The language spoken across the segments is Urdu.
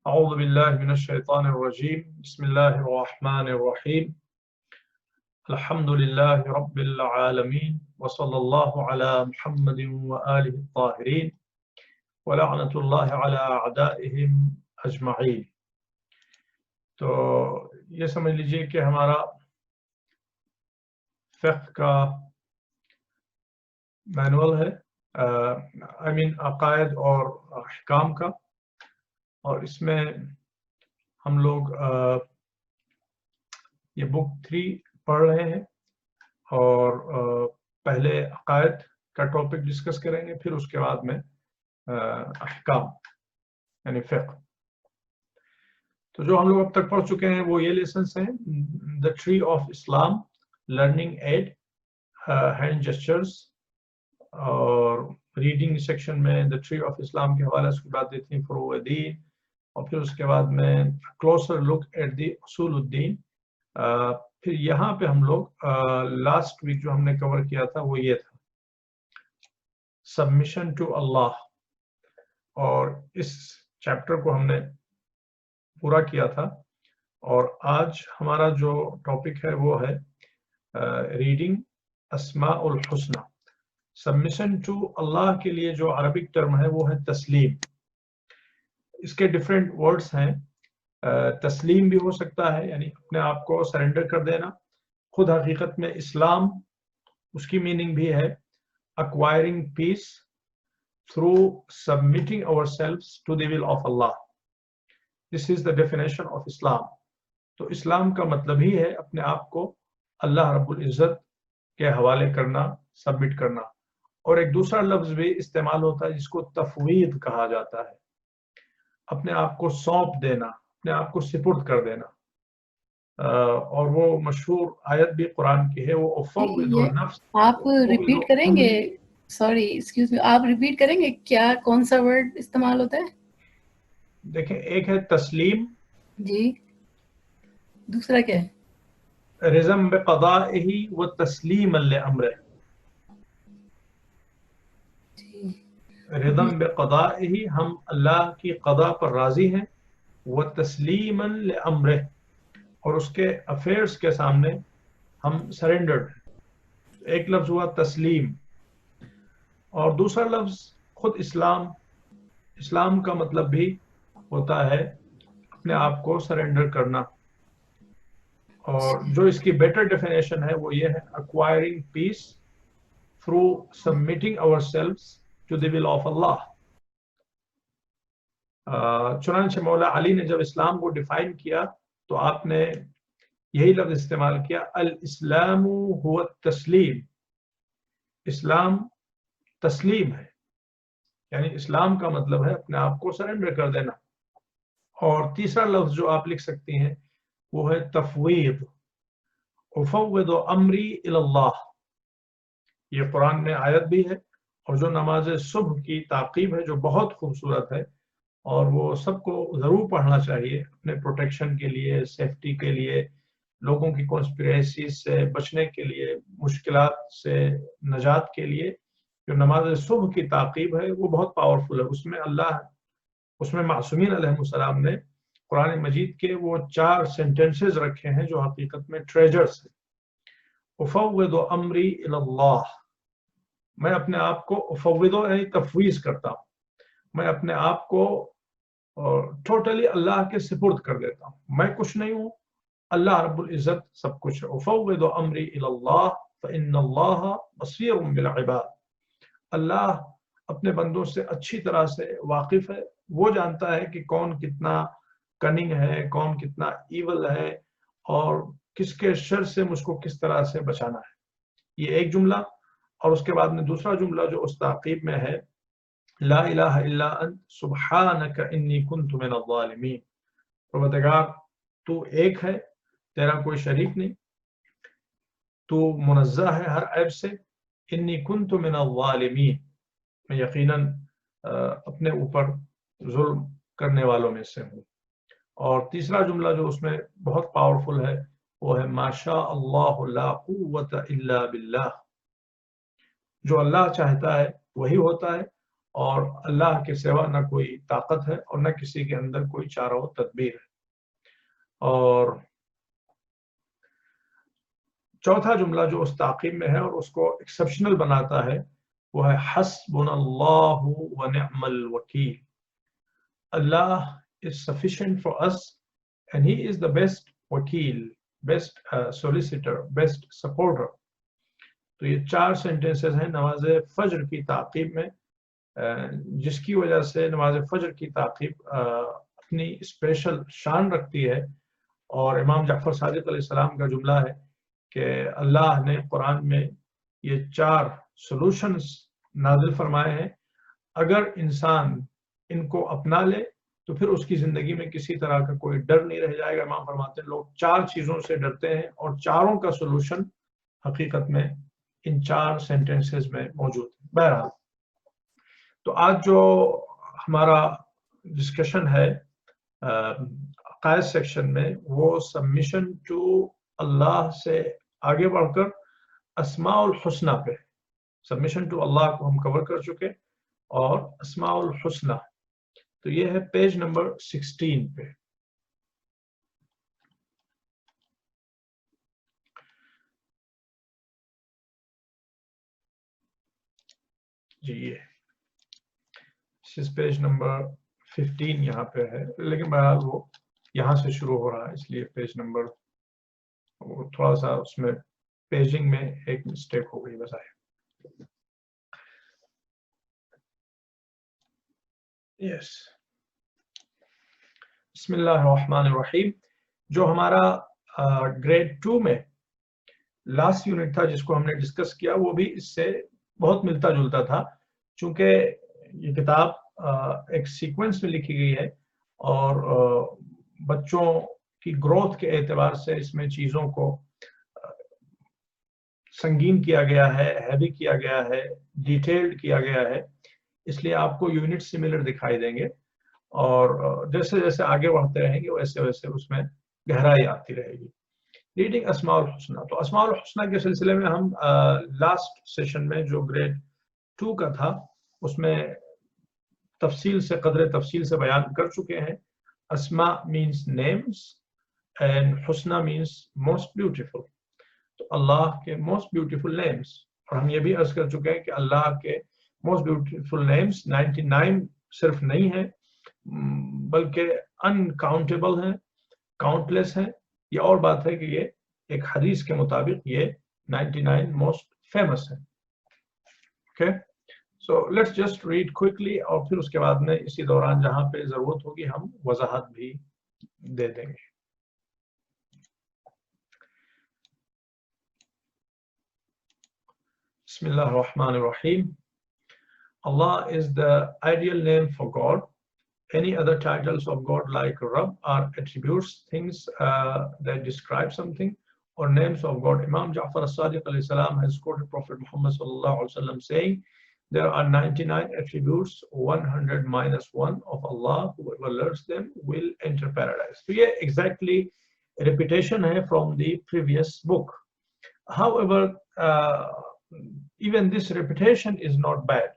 أعوذ بالله من الشيطان الرجيم بسم الله الرحمن الرحيم الحمد لله رب العالمين وصلى الله على محمد وآله الطاهرين ولعنة الله على أعدائهم أجمعين۔ تو یہ سمجھ لیجئے کہ ہمارا فقہ کا مینول ہے، عقائد اور احکام کا، اور اس میں ہم لوگ یہ بک 3 پڑھ رہے ہیں، اور پہلے عقائد کا ٹاپک ڈسکس کریں گے، پھر اس کے بعد میں احکام یعنی فقہ۔ تو جو ہم لوگ اب تک پڑھ چکے ہیں وہ یہ لیسنس ہیں: the tree of Islam, learning aid, hand gestures, اور ریڈنگ سیکشن میں دا ٹری آف اسلام کے حوالے سے بات دیتی ہیں، فروع دین، اور پھر اس کے بعد میں کلوزر لک ایٹ دی اصول الدین۔ پھر یہاں پہ ہم لوگ لاسٹ ویک جو ہم نے کور کیا تھا وہ یہ تھا سبمیشن ٹو اللہ، اور اس چیپٹر کو ہم نے پورا کیا تھا، اور آج ہمارا جو ٹاپک ہے وہ ہے ریڈنگ اسماء الحسنہ۔ سبمیشن ٹو اللہ کے لیے جو عربک ٹرم ہے وہ ہے تسلیم۔ اس کے ڈیفرنٹ ورڈز ہیں، تسلیم بھی ہو سکتا ہے یعنی اپنے آپ کو سرنڈر کر دینا۔ خود حقیقت میں اسلام اس کی میننگ بھی ہے acquiring peace through submitting ourselves to the will of Allah. This is the definition of Islam. تو اسلام کا مطلب ہی ہے اپنے آپ کو اللہ رب العزت کے حوالے کرنا، سبمٹ کرنا۔ اور ایک دوسرا لفظ بھی استعمال ہوتا ہے جس کو تفویض کہا جاتا ہے، اپنے آپ کو سونپ دینا، اپنے آپ کو سپرد کر دینا۔ اور وہ مشہور آیت بھی قرآن کی ہے، وہ افوض النفس۔ آپ ریپیٹ کریں گے؟ سوری ایکسکیوز می، آپ ریپیٹ کریں گے کیا کون سا ورڈ استعمال ہوتا ہے؟ دیکھیں، ایک ہے تسلیم، جی، دوسرا کیا ہے؟ رضا بقضائہ و تسلیما لامرہ۔ رضا بقضائہ، ہم اللہ کی قضاء پر راضی ہیں، و تسلیما لامرہ، اور اس کے افیئرز کے سامنے ہم سرنڈرڈ ہیں۔ ایک لفظ ہوا تسلیم، اور دوسرا لفظ خود اسلام۔ اسلام کا مطلب بھی ہوتا ہے اپنے آپ کو سرنڈر کرنا، اور جو اس کی بیٹر ڈیفینیشن ہے وہ یہ ہے acquiring peace through submitting ourselves to the will of Allah۔ چنانچہ مولا علی نے جب اسلام کو ڈیفائن کیا تو آپ نے یہی لفظ استعمال کیا، الاسلام هو التسلیم۔ اسلام تسلیم ہے، یعنی اسلام کا مطلب ہے اپنے آپ کو سرنڈر کر دینا۔ اور تیسرا لفظ جو آپ لکھ سکتی ہیں وہ ہے تفویض، افوض امری الی اللہ۔ یہ قرآن میں آیت بھی ہے، اور جو نماز صبح کی تعقیب ہے جو بہت خوبصورت ہے، اور وہ سب کو ضرور پڑھنا چاہیے اپنے پروٹیکشن کے لیے، سیفٹی کے لیے، لوگوں کی کانسپریسیز سے بچنے کے لیے، مشکلات سے نجات کے لیے۔ جو نماز صبح کی تعقیب ہے وہ بہت پاورفل ہے۔ اس میں معصومین علیہ السلام نے قرآن مجید کے وہ 4 سینٹنسز رکھے ہیں جو حقیقت میں ٹریجرز ہیں۔ افوض امری الی اللہ، میں اپنے آپ کو افوض یعنی تفویض کرتا ہوں، میں اپنے آپ کو ٹوٹلی اللہ کے سپرد کر دیتا ہوں۔ میں کچھ نہیں ہوں، اللہ رب العزت سب کچھ ہے۔ افوض امری الی اللہ فإن اللہ بصیر بالعباد۔ اللہ اپنے بندوں سے اچھی طرح سے واقف ہے، وہ جانتا ہے کہ کون کتنا کننگ ہے، کون کتنا ایول ہے، اور کس کے شر سے مجھ کو کس طرح سے بچانا ہے۔ یہ ایک جملہ، اور اس کے بعد میں دوسرا جملہ جو اس تعقیب میں ہے، لا الہ الا انت سبحانک انی کنت من الظالمین۔ پروردگار تو ایک ہے، تیرا کوئی شریک نہیں، تو منزہ ہے ہر عیب سے، انی کنت من الظالمین، میں یقیناً اپنے اوپر ظلم کرنے والوں میں سے ہوں۔ اور تیسرا جملہ جو اس میں بہت پاورفل ہے وہ ہے ما شاء اللہ لا قوت الا باللہ۔ جو اللہ چاہتا ہے وہی ہوتا ہے، اور اللہ کے سوا نہ کوئی طاقت ہے اور نہ کسی کے اندر کوئی چارہ و تدبیر ہے. اور چوتھا جملہ جو اس تعقیب میں ہے اور اس کو ایکسیپشنل بناتا ہے وہ ہے حسبنا اللہ و نعم الوکیل. اللہ is sufficient for us and he is the best وکیل, best solicitor, best supporter. تو یہ 4 سینٹنسز ہیں نماز فجر کی تعقیب میں, جس کی وجہ سے نماز فجر کی تعقیب اپنی اسپیشل شان رکھتی ہے. اور امام جعفر صادق علیہ السلام کا جملہ ہے کہ اللہ نے قرآن میں یہ 4 سولوشنز نازل فرمائے ہیں, اگر انسان ان کو اپنا لے تو پھر اس کی زندگی میں کسی طرح کا کوئی ڈر نہیں رہ جائے گا. امام فرماتے ہیں لوگ 4 چیزوں سے ڈرتے ہیں اور چاروں کا سولوشن حقیقت میں ان 4 سینٹنسز میں موجود ہے. بہرحال تو آج جو ہمارا ڈسکشن ہے عقائد سیکشن میں وہ سبمیشن ٹو اللہ سے آگے بڑھ کر اسماء الحسنہ پہ. سبمیشن ٹو اللہ کو ہم کور کر چکے اور اسماء الحسنہ تو یہ ہے پیج نمبر 16 پہ. جی یہ پیج نمبر 15 یہاں پہ ہے, لیکن بہرحال وہ یہاں سے شروع ہو رہا ہے اس لیے پیج نمبر تھوڑا سا اس میں پیجنگ میں ایک مسٹیک ہو گئی بس. یس بسم اللہ الرحمن الرحیم. جو ہمارا گریڈ 2 میں لاسٹ یونٹ تھا جس کو ہم نے ڈسکس کیا وہ بھی اس سے بہت ملتا جلتا تھا, چونکہ یہ کتاب ایک سیکوینس میں لکھی گئی ہے اور بچوں کی گروتھ کے اعتبار سے اس میں چیزوں کو سنگین کیا گیا ہے, ہیوی کیا گیا ہے, ڈیٹیلڈ کیا گیا ہے, اس لیے آپ کو یونٹ سملر دکھائی دیں گے اور جیسے جیسے آگے بڑھتے رہیں گے ویسے ویسے اس میں گہرائی آتی رہے گی. ریڈنگ اسماء الحسنہ, تو اسماء الحسنہ کے سلسلے میں ہم لاسٹ سیشن میں جو گریڈ 2 کا تھا اس میں تفصیل سے قدر تفصیل سے بیان کر چکے ہیں. اسماء مینس نیمز اینڈ حسنہ مینس موسٹ بیوٹیفل. تو اللہ کے موسٹ بیوٹیفل نیمز, اور ہم یہ بھی عرض کر چکے ہیں کہ اللہ کے موسٹ بیوٹیفل نیمز 99 صرف نہیں ہیں بلکہ انکاؤنٹیبل ہیں, کاؤنٹلیس ہیں. یہ اور بات ہے کہ یہ ایک حدیث کے مطابق یہ 99 موسٹ فیمس ہیں. Okay so let's just read quickly اور پھر اس کے بعد میں اسی دوران جہاں پہ ضرورت ہوگی ہم وضاحت بھی دے دیں گے. بسم اللہ الرحمن الرحیم. Allah is the ideal name for God. Any other titles of God like Rabb are attributes, things that describe something, or names of God. Imam Ja'far as-Sadiq alayhi salam has quoted Prophet Muhammad sallallahu alaihi wasallam saying, there are 99 attributes, 100 minus 1 of Allah. Whoever learns them will enter paradise. So yeah, exactly repetition hai from the previous book. However, even this repetition is not bad.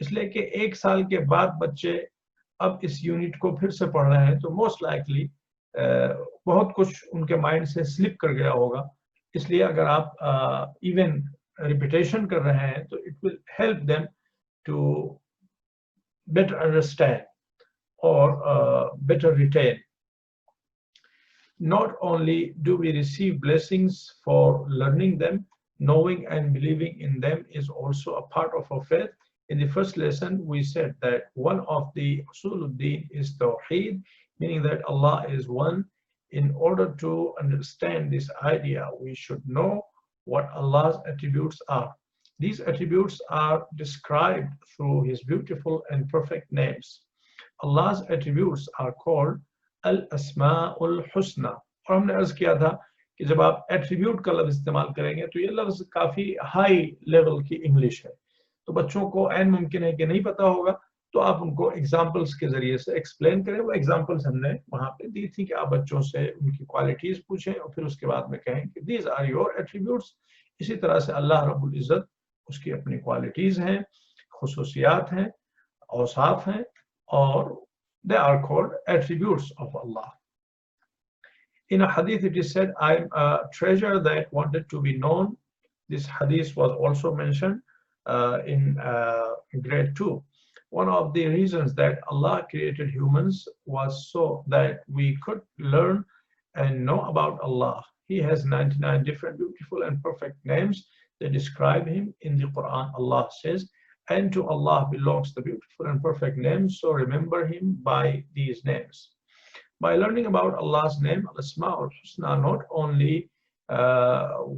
اس لیے کہ ایک سال کے بعد بچے اب اس یونٹ کو پھر سے پڑھ رہے ہیں تو موسٹ لائکلی بہت کچھ ان کے مائنڈ سے سلپ کر گیا ہوگا. اس لیے اگر آپ ایون ریپیٹیشن کر رہے ہیں تو it will help them to better understand اور better retain. Not only do we receive blessings for learning them, knowing and believing in them is also a part of our faith. In the first lesson, we said that one of the usuluddin is Tawheed, meaning that Allah is one. In order to understand this idea, we should know what Allah's attributes are. These attributes are described through His beautiful and perfect names. Allah's attributes are called Al-Asma'ul Husna. اور ہم نے عرض کیا تھا کہ جب آپ ایٹریبیوٹ کا لفظ استعمال کریں گے تو یہ لفظ کافی ہائی لیول کی انگلش ہے, تو بچوں کو عین ممکن ہے کہ نہیں پتا ہوگا, تو آپ ان کو ایگزامپلس کے ذریعے سے ایکسپلین کریں. وہ ایگزامپلس ہم نے وہاں پہ دی تھی کہ آپ بچوں سے ان کی کوالٹیز پوچھیں اور پھر اس کے بعد میں کہیں کہ دیز آر یور ایٹریبیوٹس. اسی طرح سے اللہ رب العزت اس کی اپنی کوالٹیز ہیں, خصوصیات ہیں, awsaf hain, or they are called attributes of Allah. In a hadith it is said, I am a treasure that wanted to be known. This hadith was also mentioned in grade 2. One of the reasons that Allah created humans was so that we could learn and know about Allah. He has 99 different beautiful and perfect names that describe him in the Quran. Allah says, and to Allah belongs the beautiful and perfect names, so remember him by these names. By learning about Allah's name, Al-Asma'ul Husna, not only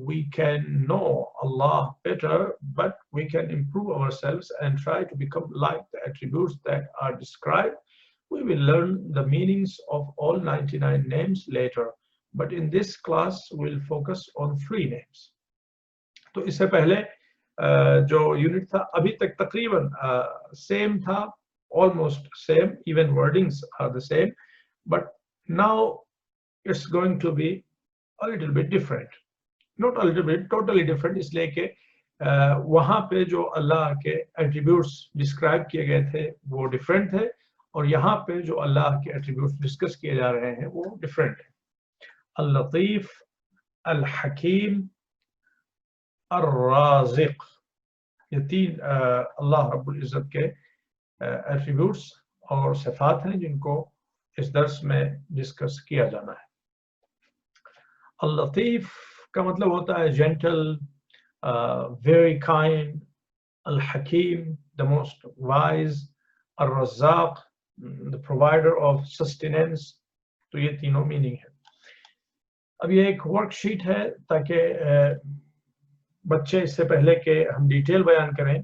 we can know Allah better, but we can improve ourselves and try to become like the attributes that are described. We will learn the meanings of all 99 names later, but in this class we'll focus on 3 names. تو اس سے پہلے جو یونٹ تھا ابھی تک تقریباً سیم تھا, almost same, even wordings are the same, but now it's going to be a little bit different. Not a little bit, totally different, اس لیے کہ وہاں پہ جو اللہ کے ایٹریبیوٹس ڈسکرائب کیے گئے تھے وہ ڈفرینٹ تھے, اور یہاں پہ جو اللہ کے ایٹریبیوٹس ڈسکس کیے جا رہے ہیں وہ ڈفرینٹ ہیں. اللطیف, الحکیم, الرازق, یہ 3 اللہ رب العزت کے ایٹریبیوٹس اور صفات ہیں جن کو اس درس میں ڈسکس کیا جانا ہے. اللطیف کا مطلب ہوتا ہے gentle, very kind. الحکیم, the most wise. Razzaq, the provider of sustenance. تو یہ تینوں میننگ ہے. اب یہ ایک ورک شیٹ ہے تاکہ بچے اس سے پہلے کہ ہم ڈیٹیل بیان کریں,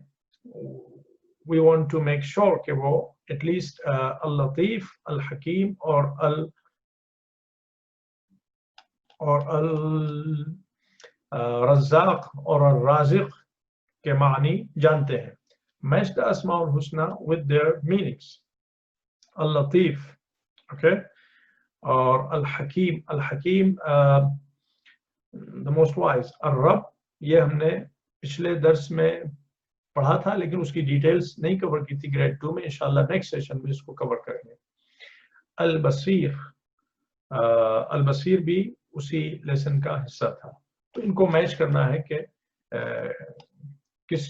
we want to make sure کہ وہ at least اللطیف, الحکیم اور الرزاق اور الرازق کے معنی جانتے ہیں. Match the Asma الحسنى with their meanings. Latif, okay, اور الحکیم, الحکیم the most wise. الرب, یہ ہم نے پچھلے درس میں پڑھا تھا لیکن اس کی ڈیٹیلز نہیں کور کی تھی گریڈ 2 میں, انشاءاللہ نیکسٹ سیشن میں اس کو کور کریں گے. البصیر, البصیر بھی اسی لیسن کا حصہ تھا. تو ان کو میچ کرنا ہے کہ کس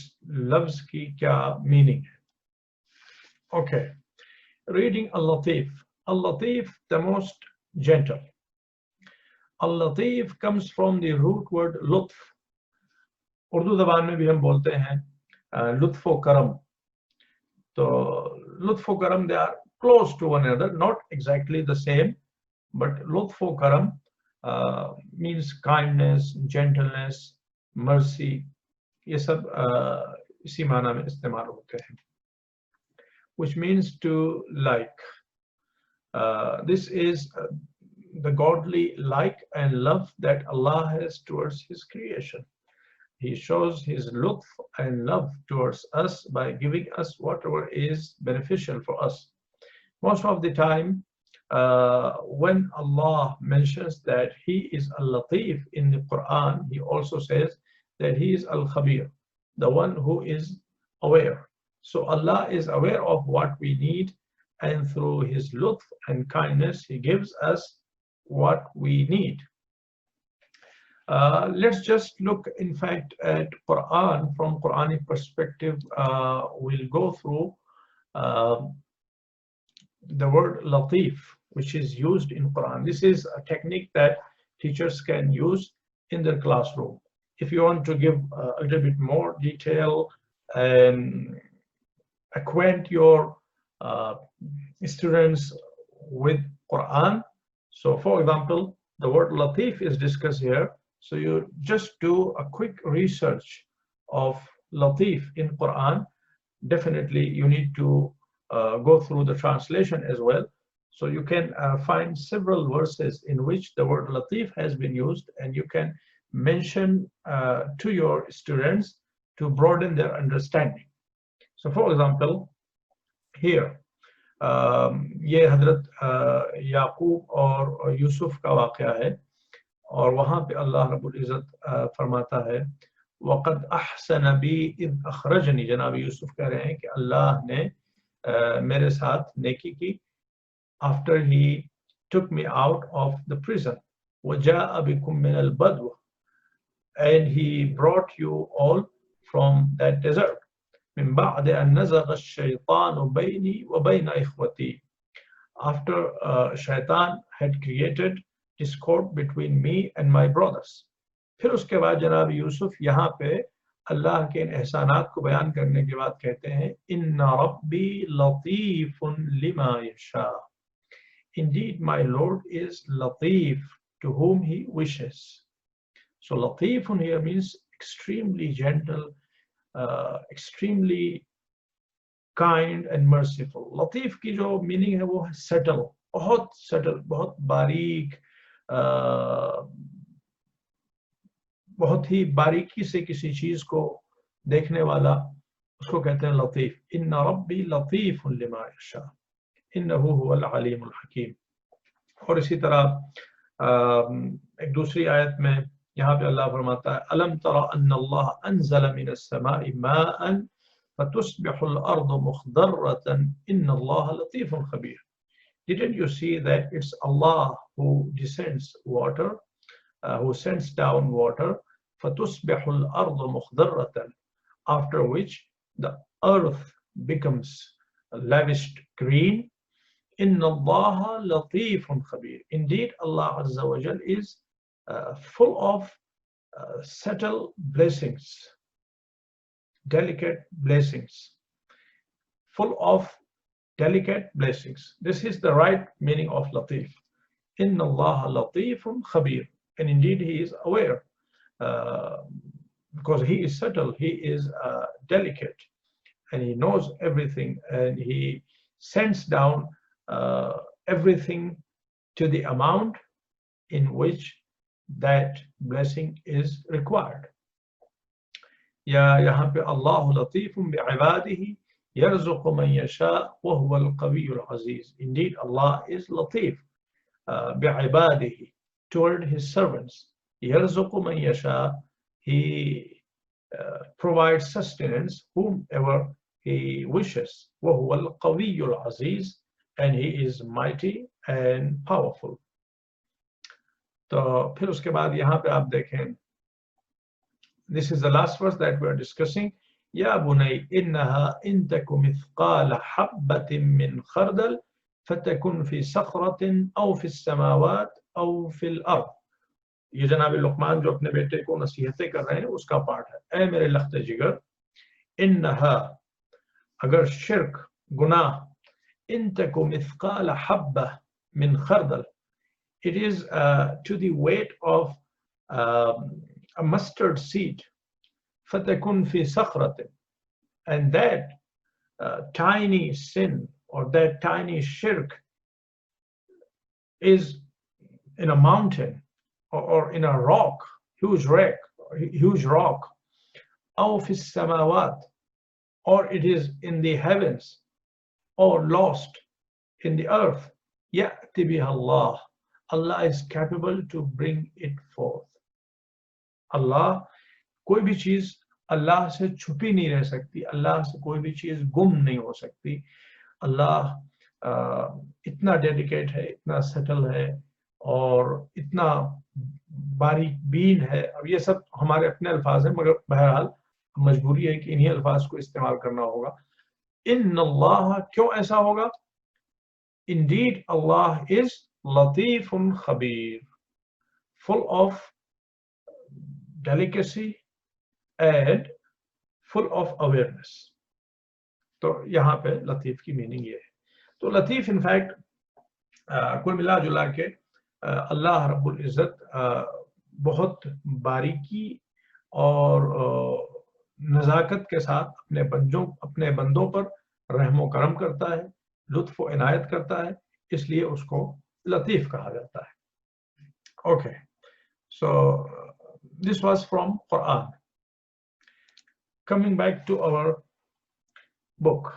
لفظ کی کیا میننگ ہے. Okay, reading Latif. Latif, the most gentle. Latif comes from the root word لطف. اردو زبان میں بھی ہم بولتے ہیں لطف و کرم. تو لطف و کرم, they are close to one another, not exactly the same, but لطف و کرم means kindness, gentleness, mercy. یہ سب اسی معنی میں استعمال ہوتے ہیں. which means to like. This is the godly like and love that Allah has towards his creation. He shows his lutf and love towards us by giving us whatever is beneficial for us. Most of the time, when Allah mentions that he is al-Latif in the Quran, he also says that he is al-Khabir, the one who is aware. So Allah is aware of what we need, and through his lutf and kindness, he gives us what we need. Let's just look, in fact, at Quran from Quranic perspective. We'll go through the word latif, which is used in Quran. This is a technique that teachers can use in their classroom. If you want to give a little bit more detail and acquaint your students with Quran. So, for example, the word latif is discussed here. So you just do a quick research of latif in Quran. Definitely you need to go through the translation as well. So you can find several verses in which the word latif has been used, and you can mention to your students to broaden their understanding. So for example, here, یہ حضرت یعقوب اور یوسف کا واقعہ ہے, اور وہاں پہ اللہ رب العزت فرماتا ہے وَقَدْ أَحْسَنَ بِي إِذْ أَخْرَجَنِي. جناب یوسف کہہ رہے ہیں کہ اللہ نے میرے ساتھ نیکی کی after he took me out of the prison. وَجَاءَ بِكُم مِّنَ الْبَدْوِ, and he brought you all from that desert. مِن بَعْدِ أَن نَزَغَ الشَّيْطَانُ بَيْنِي وَبَيْنَ إِخْوَتِي, after shaitan had created discord between me and my brothers. پھر اس کے بعد جناب یوسف یہاں پہ اللہ کے ان احسانات کو بیان کرنے کے بعد کہتے ہیں إِنَّ رَبِّي لَطِيفٌ لِمَا يَشَاءُ, indeed my Lord is Latif, to whom he wishes. So Latifun here means extremely gentle, extremely kind and merciful. Latif کی جو meaning ہے وہ ہے subtle, بہت subtle, بہت باریک, بہت ہی باریکی سے کسی چیز کو دیکھنے والا, اس کو کہتے ہیں لطیف. ان ربی لطیف لما یشاء انہ هو العلیم الحکیم. اور اسی طرح ایک دوسری آیت میں یہاں پہ اللہ فرماتا ہے الم تر ان اللہ انزل من السماء ماء فتصبح الارض مخضرة ان اللہ لطیف خبیر. Didn't you see that it's Allah who descends water, who sends down water, فَتُصْبِحُ الْأَرْضُ مُخْضَرَّةً, after which the earth becomes lavished green. إِنَّ اللَّهَ لَطِيفٌ خَبِيرٌ, indeed Allah Azza wa Jal is full of subtle blessings, delicate blessings, full of delicate blessings. This is the right meaning of Latif. Inna Allah Latifun Khabir, and indeed he is aware, because he is subtle, he is delicate, and he knows everything, and he sends down everything to the amount in which that blessing is required. Ya yahan pe Allahu Latifun bi'ibadihi yarzuqu man yasha wa huwa al-qawiyyul aziz. Indeed Allah is Latif bi'ibadihi, toward his servants. Yarzuqu man yasha, he provides sustenance whomever he wishes. Wa huwa al-qawiyyul aziz, and he is mighty and powerful. تو پھر اس کے بعد یہاں پہ آپ دیکھیں, this is the last verse that we are discussing. یا بنی انہا ان تک مثقال حبۃ من خردل فتکن فی صخرۃ او فی السماوات او فی الارض. یہ جناب لقمان جو اپنے بیٹے کو نصیحتیں کر رہے ہیں اس کا پارٹ ہے. اے میرے لخت جگر, انہا اگر شرک گناہ, ان تک مثقال حبہ من خردل, it is to the weight of a mustard seed, fatakun fi sakhratin, and that tiny sin or that tiny shirk is in a mountain or in a rock, huge rock, aw fi samawat, or it is in the heavens, or lost in the earth. Ya'ti biha Allah, Allah is capable to bring it forth. اللہ کوئی بھی چیز اللہ سے چھپی نہیں رہ سکتی, اللہ سے کوئی بھی چیز گم نہیں ہو سکتی. اللہ اتنا ڈیڈیکیٹ ہے, اتنا سٹل ہے, اور اتنا باریک بین ہے. اب یہ سب ہمارے اپنے الفاظ ہیں, مگر بہرحال مجبوری ہے کہ انہی الفاظ کو استعمال کرنا ہوگا. ان اللہ, کیوں ایسا ہوگا؟ Indeed Allah is Latifun Khabir, full of delicacy and full of awareness. تو یہاں پہ لطیف کی میننگ یہ ہے. تو لطیف ان فیکٹ کل ملا جلا کے اللہ رب العزت بہت باریکی اور نزاکت کے ساتھ اپنے بندوں پر رحم و کرم کرتا ہے, لطف و عنایت کرتا ہے, اس لیے اس کو لطیف کہا جاتا ہے. Okay, so this was from Quran. Coming back to our book.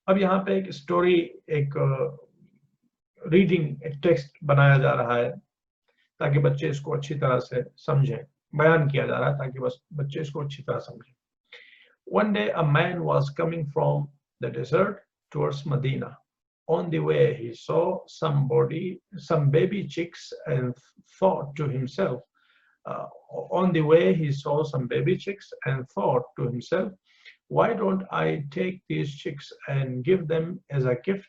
اب یہاں پہ ایک اسٹوری, ایک ریڈنگ, ایک ٹیکسٹ بنایا جا رہا ہے تاکہ بچے اس کو اچھی طرح سے سمجھیں. بیان کیا جا رہا ہے تاکہ بس بچے اس کو اچھی طرح سمجھیں. One day a man was coming from the desert towards Medina. On the way, he saw some baby chicks, and thought to himself, on the way, he saw some baby chicks and thought to himself, why don't I take these chicks and give them as a gift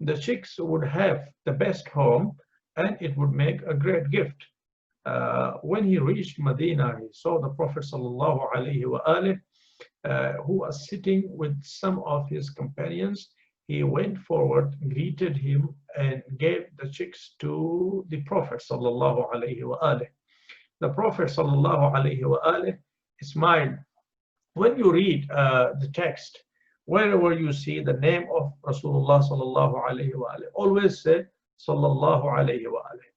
The chicks would have the best home and it would make a great gift. When he reached Medina, he saw the Prophet sallallahu alaihi wasallam who was sitting with some of his companions. He went forward, greeted him, and gave the chicks to the Prophet sallallahu alaihi wasallam. The Prophet sallallahu alaihi wasallam smiled. When you read the text, wherever you see the name of Rasulullah sallallahu alaihi wasallam, always say sallallahu alaihi wasallam.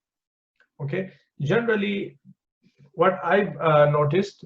Okay. Generally, what I've noticed,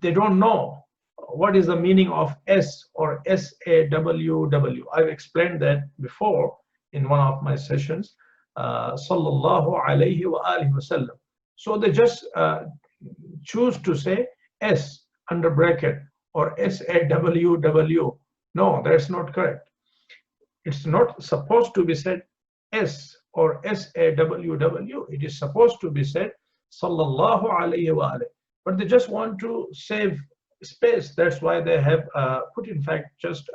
they don't know what is the meaning of S or SAWW. I've explained that before in one of my sessions. Sallallahu alaihi wa alihi wasallam. So they just choose to say S under bracket or SAWW. No, that's not correct. It's not supposed to be said S or SAWW. It is supposed to be said Sallallahu alaihi wa alihi. But they just want to save space. That's why they have put, in fact, just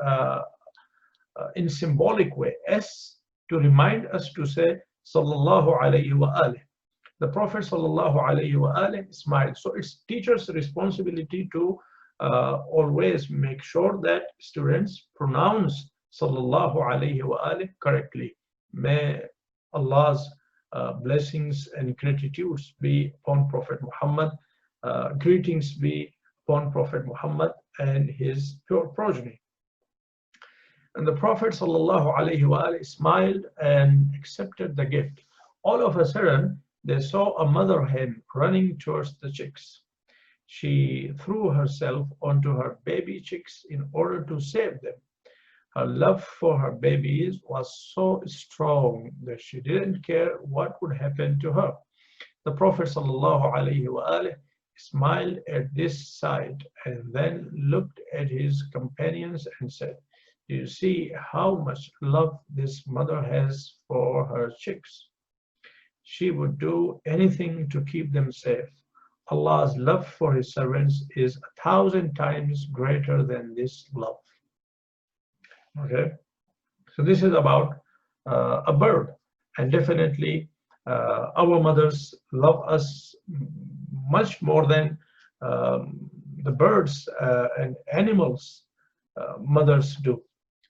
in symbolic way S to remind us to say sallallahu alayhi wa alihi. The Prophet sallallahu alayhi wa alihi smiled. So it's teachers' responsibility to always make sure that students pronounce sallallahu alayhi wa alihi correctly. May Allah's blessings and gratitudes be upon Prophet Muhammad. Greetings be upon Prophet Muhammad and his pure progeny. And the Prophet sallallahu alaihi wasallam smiled and accepted the gift. All of a sudden, they saw a mother hen running towards the chicks. She threw herself onto her baby chicks in order to save them. Her love for her babies was so strong that she didn't care what would happen to her. The Prophet sallallahu alaihi wasallam smiled at this sight and then looked at his companions and said, do you see how much love this mother has for her chicks? She would do anything to keep them safe. Allah's love for his servants is 1,000 times greater than this love. Okay, so this is about a bird, and definitely our mothers love us much more than the birds and animals mothers do.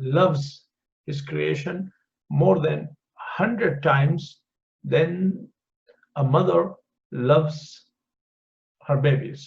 loves his creation more than 100 times than a mother loves her babies.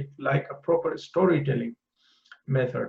it like a proper storytelling method.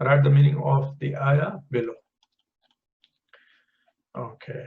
Write the meaning of the ayah below. Okay.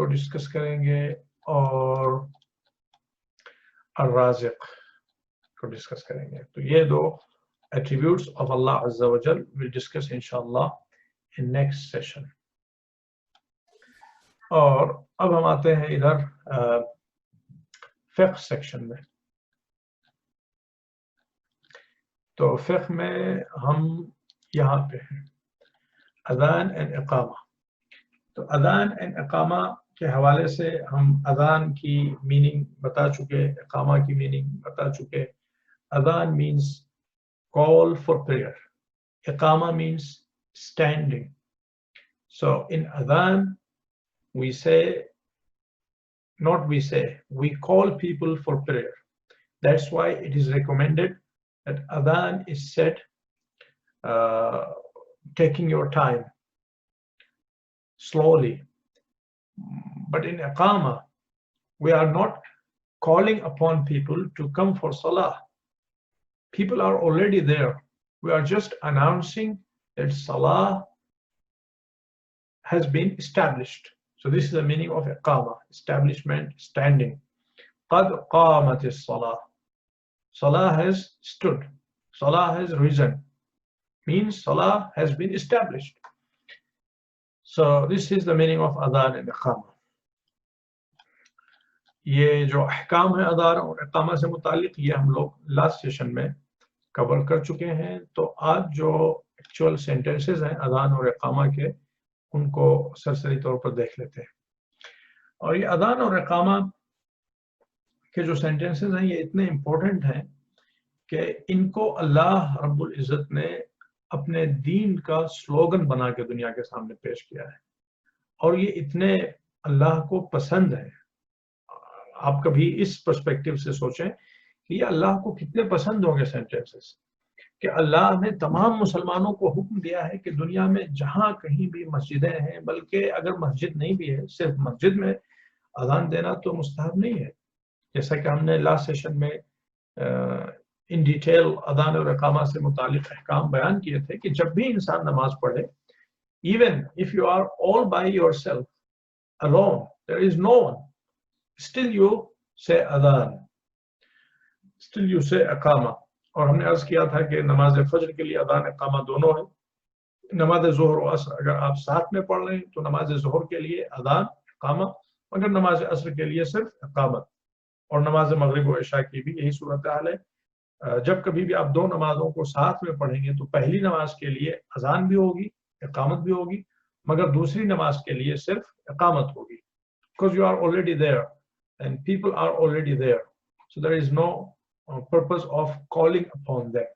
کو ڈسکس کریں گے اور الرازق کو ڈسکس کریں گے. تو یہ دو attributes of Allah Azza wa Jal we'll discuss inshallah in next session. اور اب ہم آتے ہیں ادھر فقہ سیکشن میں. تو فقہ میں ہم یہاں پہ ہیں اذان اینڈ اقامہ. تو اذان اینڈ اقامہ کے حوالے سے ہم اذان کی میننگ بتا چکے, اقامہ کی میننگ بتا چکے. اذان means call for prayer. Iqama means standing. So in adhan, we call people for prayer. That's why it is recommended that adhan is said taking your time, slowly. But in iqama, we are not calling upon people to come for salah. People are already there. We are just announcing that salah has been established. So this is the meaning of iqama, establishment, standing. Qad qamatis salah. Salah has stood. Salah has risen. Means salah has been established. So this is the meaning of adhan and iqama. یہ جو احکام ہے اذان اور اقامہ سے متعلق یہ ہم لوگ لاسٹ سیشن میں کور کر چکے ہیں. تو آج جو ایکچوئل سینٹینسز ہیں اذان اور اقامہ کے ان کو سرسری طور پر دیکھ لیتے ہیں. اور یہ اذان اور اقامہ کے جو سینٹینسز ہیں یہ اتنے امپورٹنٹ ہیں کہ ان کو اللہ رب العزت نے اپنے دین کا سلوگن بنا کے دنیا کے سامنے پیش کیا ہے. اور یہ اتنے اللہ کو پسند ہے. آپ کبھی اس پرسپیکٹو سے سوچیں کہ یہ اللہ کو کتنے پسند ہوں گے سینٹینسز, کہ اللہ نے تمام مسلمانوں کو حکم دیا ہے کہ دنیا میں جہاں کہیں بھی مسجدیں ہیں, بلکہ اگر مسجد نہیں بھی ہے صرف مسجد میں اذان دینا تو مستحب نہیں ہے. جیسا کہ ہم نے لاسٹ سیشن میں ان ڈیٹیل اذان اور اقامہ سے متعلق احکام بیان کیے تھے کہ جب بھی انسان نماز پڑھے, even if you are all by yourself alone, there is no one, still you say adhan, still you say اقامہ. اور ہم نے عرض کیا تھا کہ نماز فجر کے لیے اذان اقامہ دونوں ہیں. نماز ظہر و عصر اگر آپ ساتھ میں پڑھ رہے ہیں تو نماز ظہر کے لیے اذان اقامہ, مگر نماز عصر کے لیے صرف اقامت. اور نماز مغرب و عشاء کی بھی یہی صورتحال ہے. جب کبھی بھی آپ دو نمازوں کو ساتھ میں پڑھیں گے تو پہلی نماز کے لیے اذان بھی ہوگی, اقامت بھی ہوگی, مگر دوسری نماز کے لیے صرف اقامت ہوگی. Because you are already there and people are already there, so there is no purpose of calling upon them.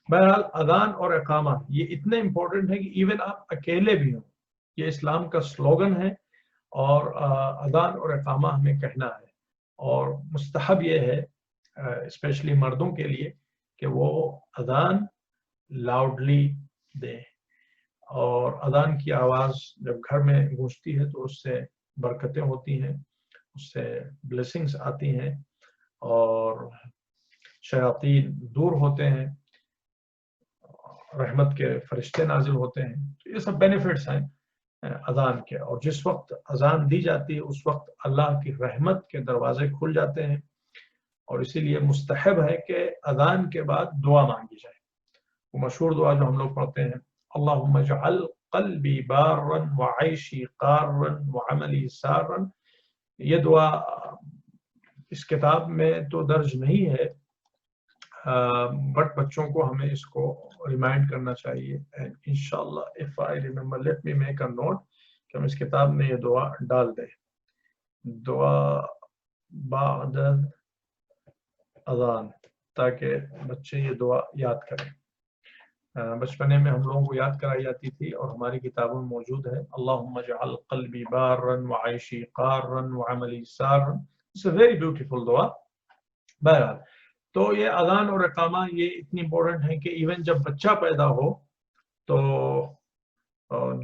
بہرحال اذان اور اقامہ یہ اتنے امپورٹنٹ ہے کہ ایون آپ اکیلے بھی ہوں, یہ اسلام کا سلوگن ہے. اور اذان اور اقامہ ہمیں کہنا ہے. اور مستحب یہ ہے اسپیشلی مردوں کے لیے کہ وہ اذان لاؤڈلی دیں. اور اذان کی آواز جب گھر میں گونجتی ہے تو اس سے برکتیں ہوتی ہیں, اس سے بلیسنگز آتی ہیں اور شیاطین دور ہوتے ہیں, رحمت کے فرشتے نازل ہوتے ہیں. تو یہ سب بینیفٹس ہیں اذان کے. اور جس وقت اذان دی جاتی ہے اس وقت اللہ کی رحمت کے دروازے کھل جاتے ہیں. اور اسی لیے مستحب ہے کہ اذان کے بعد دعا مانگی جائے. وہ مشہور دعا جو ہم لوگ پڑھتے ہیں, اللہم اجعل قلبی بارا وعیشی قارا وعملی سارا. یہ دعا اس کتاب میں تو درج نہیں ہے, بٹ بچوں کو ہمیں اس کو ریمائنڈ کرنا چاہیے. اینڈ انشاءاللہ if I remember, let me make a note کہ ہم اس کتاب میں یہ دعا ڈال دیں. دعا بعد اذان, تاکہ بچے یہ دعا یاد کریں. بچپنے میں ہم لوگوں کو یاد کرائی جاتی تھی اور ہماری کتابوں میں موجود ہے. اللہم اجعل قلبی بارا وعیشی قارا وعملی سارا. It's a very beautiful دعا. بہرحال تو یہ اذان اور اقامہ یہ اتنی امپورٹنٹ ہے کہ ایون جب بچہ پیدا ہو تو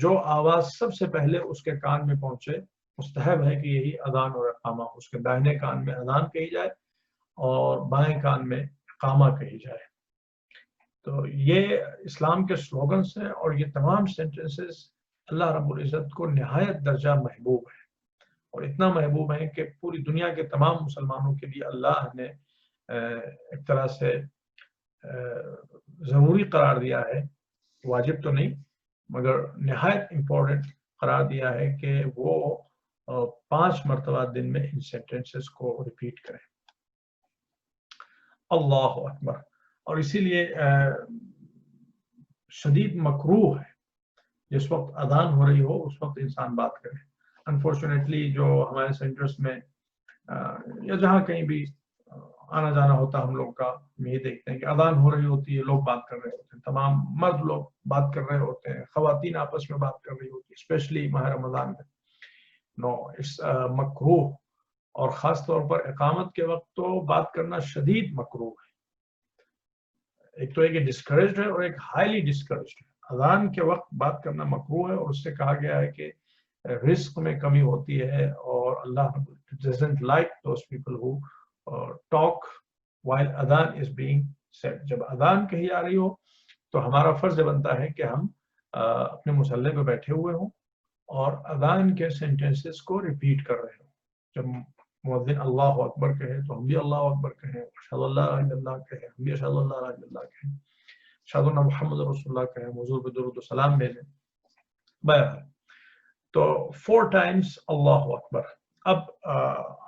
جو آواز سب سے پہلے اس کے کان میں پہنچے مستحب ہے کہ یہی اذان اور اقامہ. اس کے داہنے کان میں اذان کہی جائے اور بائیں کان میں اقامہ کہی جائے. تو یہ اسلام کے سلوگنس ہیں اور یہ تمام سینٹنسز اللہ رب العزت کو نہایت درجہ محبوب ہے، اور اتنا محبوب ہے کہ پوری دنیا کے تمام مسلمانوں کے لیے اللہ نے ایک طرح سے ضروری قرار دیا ہے، واجب تو نہیں مگر نہایت امپورٹنٹ قرار دیا ہے کہ وہ 5 مرتبہ دن میں ان سینٹنسز کو ریپیٹ کریں۔ اللہ اکبر۔ اور اسی لیے شدید مکروہ ہے جس وقت اذان ہو رہی ہو اس وقت انسان بات کرے۔ انفارچونیٹلی جو ہمارے سینٹرز میں یا جہاں کہیں بھی آنا جانا ہوتا ہم لوگ کا، ہم یہ دیکھتے ہیں کہ اذان ہو رہی ہوتی ہے، لوگ بات کر رہے ہوتے ہیں، تمام مرد لوگ بات کر رہے ہوتے ہیں، خواتین آپس میں بات کر رہی ہوتی ہے، اسپیشلی ماہ رمضان میں۔ نو اٹس مکروہ، اور خاص طور پر اقامت کے وقت تو بات کرنا شدید مکروہ ہے۔ ایک تو ایک ڈسکریجڈ ہے اور ایک ہائیلی ڈسکریجڈ ہے۔ اذان کے وقت بات کرنا مکروہ ہے، اور اس سے کہا گیا ہے کہ رزق میں کمی ہوتی ہے، اور اللہ doesn't like those people who talk while adhan is being said۔ جب اذان کہی جا رہی ہو تو ہمارا فرض بنتا ہے کہ ہم اپنے مصلی پہ بیٹھے ہوئے ہوں اور اذان کے سینٹنسز کو ریپیٹ کر رہے ہوں۔ جب مؤذن اللہ اکبر کہے تو ہم بھی اللہ اکبر کہیں، اشہد ان لا الہ الا اللہ کہیں، ہم بھی اشہد ان لا الہ الا اللہ کہیں، اشہد ان محمد رسول اللہ کہیں، حضور پہ درود و سلام بھیجیں۔ بہرحال تو 4 times اللہ اکبر۔ اب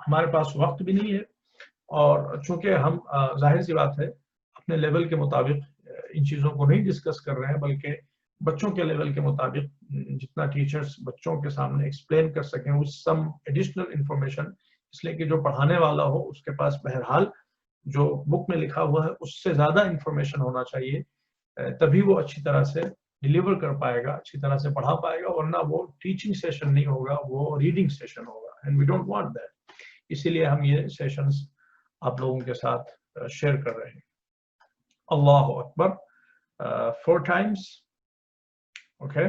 ہمارے پاس وقت بھی نہیں ہے، اور چونکہ ہم ظاہر سی بات ہے اپنے لیول کے مطابق ان چیزوں کو نہیں ڈسکس کر رہے ہیں، بلکہ بچوں کے لیول کے مطابق جتنا ٹیچرز بچوں کے سامنے ایکسپلین کر سکیں with some additional information، اس لیے کہ جو پڑھانے والا ہو اس کے پاس بہرحال جو بک میں لکھا ہوا ہے اس سے زیادہ انفارمیشن ہونا چاہیے، تبھی وہ اچھی طرح سے ڈیلیور کر پائے گا، اچھی طرح سے پڑھا پائے گا، ورنہ وہ ٹیچنگ سیشن نہیں ہوگا، وہ ریڈنگ سیشن ہوگا، and we don't want that. اسی لیے ہم یہ سیشنز آپ لوگوں کے ساتھ شیئر کر رہے ہیں۔ اللہ اکبر 4 times، اوکے۔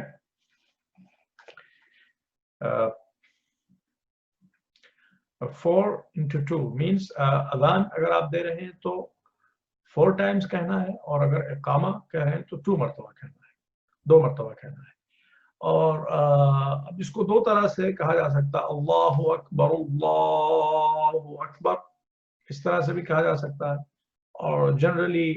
4 into 2 means اذان اگر آپ دے رہے ہیں تو 4 times کہنا ہے، اور اگر اقامہ کہہ رہے ہیں تو 2 مرتبہ کہنا ہے، 2 مرتبہ کہنا ہے۔ اور اب اس کو 2 طرح سے کہا جا سکتا، اللہ اکبر اللہ اکبر، اس طرح سے بھی کہا جا سکتا ہے، اور جنرلی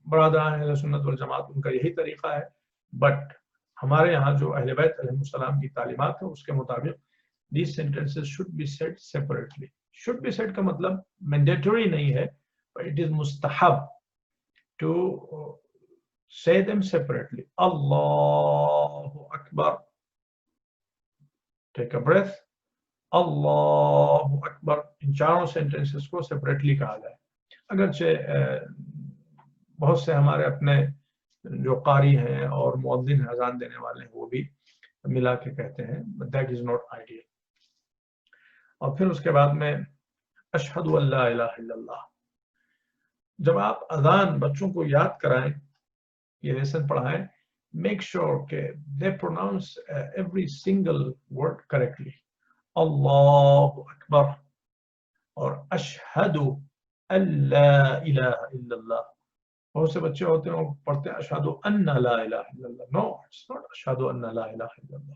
برادران اہل سنت والجماعت ان کا یہی طریقہ ہے، بٹ ہمارے یہاں جو اہل بیت علیہ السلام کی تعلیمات ہے اس کے مطابق these sentences should be said separately۔ should be said کا مطلب mandatory نہیں ہے، but it is mustahab to say them separately۔ Allah Akbar, take a breath، اللہ اکبر، ان چاروں سینٹنسز کو سیپریٹلی کہا جائے۔ اگرچہ بہت سے ہمارے اپنے جو قاری ہیں اور مؤذن اذان دینے والے ہیں وہ بھی ملا کے کہتے ہیں، but that is not ideal۔ اور پھر اس کے بعد میں اشہد ان لا الہ الا اللہ۔ جب آپ اذان بچوں کو یاد کرائیں، یہ لیسن پڑھائیں، میک شیور کہ they pronounce every single word correctly۔ اللہ اکبر اور اشہد ان لا الہ الا اللہ۔ بہت سے بچے ہوتے ہیں وہ پڑھتے ہیں اشہد ان لا الہ الا اللہ۔ نو، اٹس ناٹ اشہد ان لا الہ الا اللہ،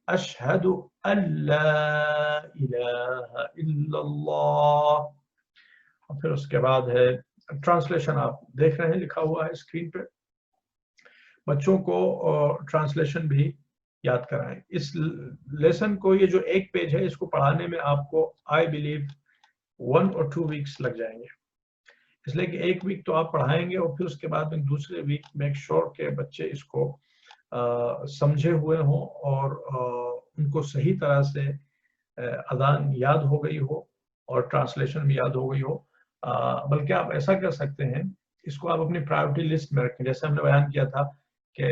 اشہد ان لا الہ الا اللہ۔ اور پھر اس کے بعد ہے ٹرانسلیشن، آپ دیکھ رہے ہیں لکھا ہوا ہے اسکرین پہ۔ بچوں کو ٹرانسلیشن بھی یاد کرائیں۔ اس لیسن کو، یہ جو 1 پیج ہے، اس کو پڑھانے میں آپ کو آئی بلیو 1 or 2 weeks لگ جائیں گے، اس لیے کہ 1 week تو آپ پڑھائیں گے، اور پھر اس کے بعد میں دوسرے ویک میک شیور کہ بچے اس کو سمجھے ہوئے ہوں اور ان کو صحیح طرح سے اذان یاد ہو گئی ہو اور ٹرانسلیشن بھی یاد ہو گئی ہو۔ بلکہ آپ ایسا کر سکتے ہیں، اس کو آپ اپنی پرائیورٹی لسٹ میں رکھیں، جیسے ہم نے بیان کیا تھا کہ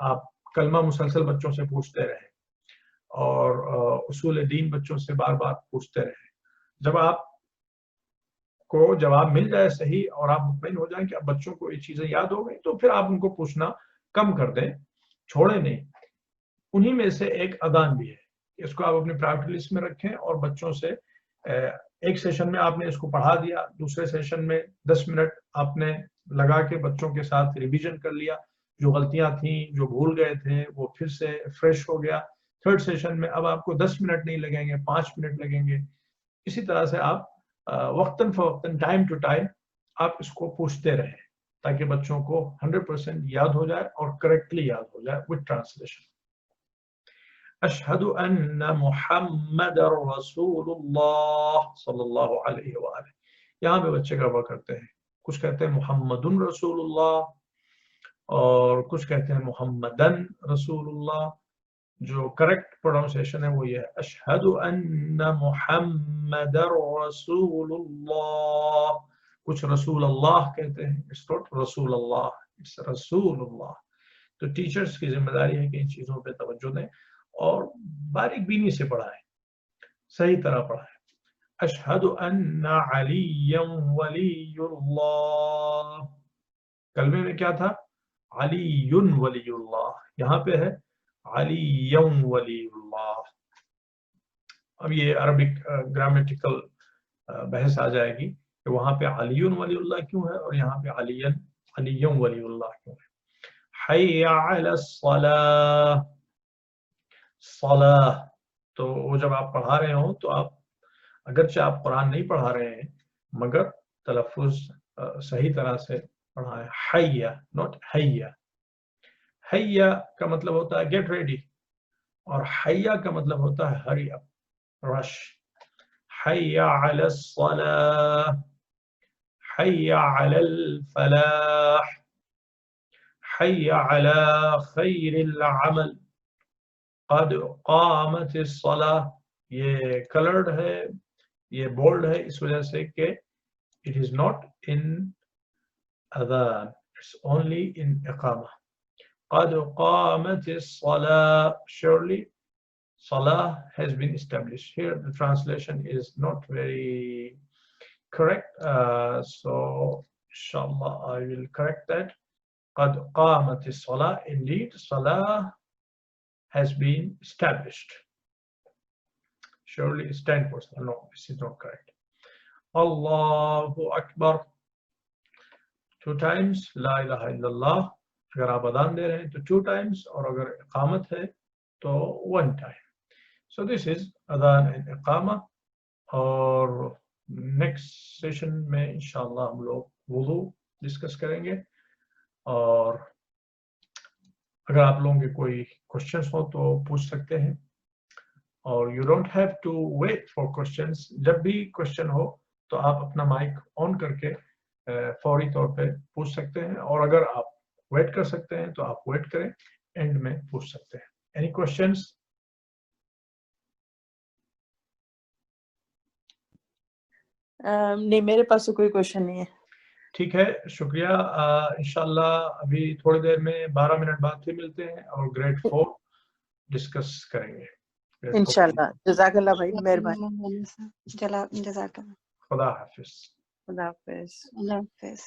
آپ کلمہ مسلسل بچوں سے پوچھتے رہیں اور اصول دین بچوں سے بار بار پوچھتے رہیں۔ جب آپ کو جواب مل جائے صحیح اور آپ مطمئن ہو جائیں کہ اب بچوں کو یہ چیزیں یاد ہو گئی، تو پھر آپ ان کو پوچھنا کم کر دیں، چھوڑیں نہیں۔ انہی میں سے ایک اذان بھی ہے، اس کو آپ اپنی پرائیورٹی لسٹ میں رکھیں، اور بچوں سے ایک سیشن میں آپ نے اس کو پڑھا دیا، دوسرے سیشن میں 10 منٹ آپ نے لگا کے بچوں کے ساتھ ریویژن کر لیا، جو غلطیاں تھیں جو بھول گئے تھے وہ پھر سے فریش ہو گیا. تھرڈ سیشن میں اب آپ کو 10 منٹ نہیں لگیں گے, 5 منٹ لگیں گے. اسی طرح سے آپ وقتاً فوقتاً ٹائم ٹو ٹائم آپ اس کو پوچھتے رہیں تاکہ بچوں کو 100% یاد ہو جائے اور کریکٹلی یاد ہو جائے وتھ ٹرانسلیشن. اشہد ان محمد رسول اللہ صلی اللہ علیہ وآلہ. یہاں پہ بچے گڑبڑ کرتے ہیں, کچھ کہتے ہیں محمد رسول اللہ اور کچھ کہتے ہیں محمدن رسول اللہ. جو کریکٹ پروننسیشن ہے وہ یہ ہے اشہد ان محمد رسول اللہ. کچھ رسول اللہ کہتے ہیں, اٹس ناٹ رسول اللہ, اٹس رسول اللہ. تو ٹیچرز کی ذمہ داری ہے کہ ان چیزوں پہ توجہ دیں اور باریک بینی سے پڑھائیں, صحیح طرح پڑھائیں. اشہد ان علی ولی اللہ. کلمے میں کیا تھا؟ علی ولی اللہ. یہاں پہ ہے علی ولی اللہ. اب یہ عربک گرامیٹیکل بحث آ جائے گی کہ وہاں پہ علی ولی اللہ کیوں ہے اور یہاں پہ علی ولی اللہ کیوں ہے. حی علی الصلاۃ. صلاح, تو وہ جب آپ پڑھا رہے ہوں تو آپ اگرچہ آپ قرآن نہیں پڑھا رہے ہیں مگر تلفظ صحیح طرح سے پڑھائیں. حی ناٹ حیا. حیا کا مطلب ہوتا ہے گیٹ ریڈی اور حیا کا مطلب ہوتا ہے ہری اپ, رش. حی علی الصلاۃ, حی علی الفلاح, حی علی خیر العمل, قد قامت الصلاۃ. یہ کلرڈ ہے, یہ بولڈ ہے اس وجہ سے کہ it is not in adhan, it's only in iqamah. قد قامت الصلاۃ, surely salah has been established. Here the translation is not very correct, so inshallah I will correct that. قد قامت الصلاۃ, indeed salah has been established. Surely stand for salah. No, this is not correct. Allahu Akbar. 2 times La ilaha illallah. اگر آپ اذان دے رہے ہیں تو 2 times اور اگر اقامت ہے تو 1 time. So this is اذان and اقامہ. اور نیکسٹ سیشن میں انشاءاللہ ہم لوگ وضو ڈسکس کریں گے, اور اگر آپ لوگوں کے کوئی کوشچنس ہو تو پوچھ سکتے ہیں. اور you don't have to wait for questions. جب بھی کوشچن ہو تو آپ اپنا مائک آن کر کے فوری طور پہ پوچھ سکتے ہیں, اور اگر آپ ویٹ کر سکتے ہیں تو آپ ویٹ کریں, اینڈ میں پوچھ سکتے ہیں. Any questions? نہیں, میرے پاس تو کوئی کوشچن نہیں ہے. ٹھیک ہے, شکریہ. انشاءاللہ ابھی تھوڑی دیر میں 12 منٹ بعد پھر ملتے ہیں اور گریڈ 4 ڈسکس کریں گے. انشاءاللہ. جزاک اللہ بھائی, مہربانی. جزاک اللہ. خدا حافظ. خدا حافظ. اللہ حافظ.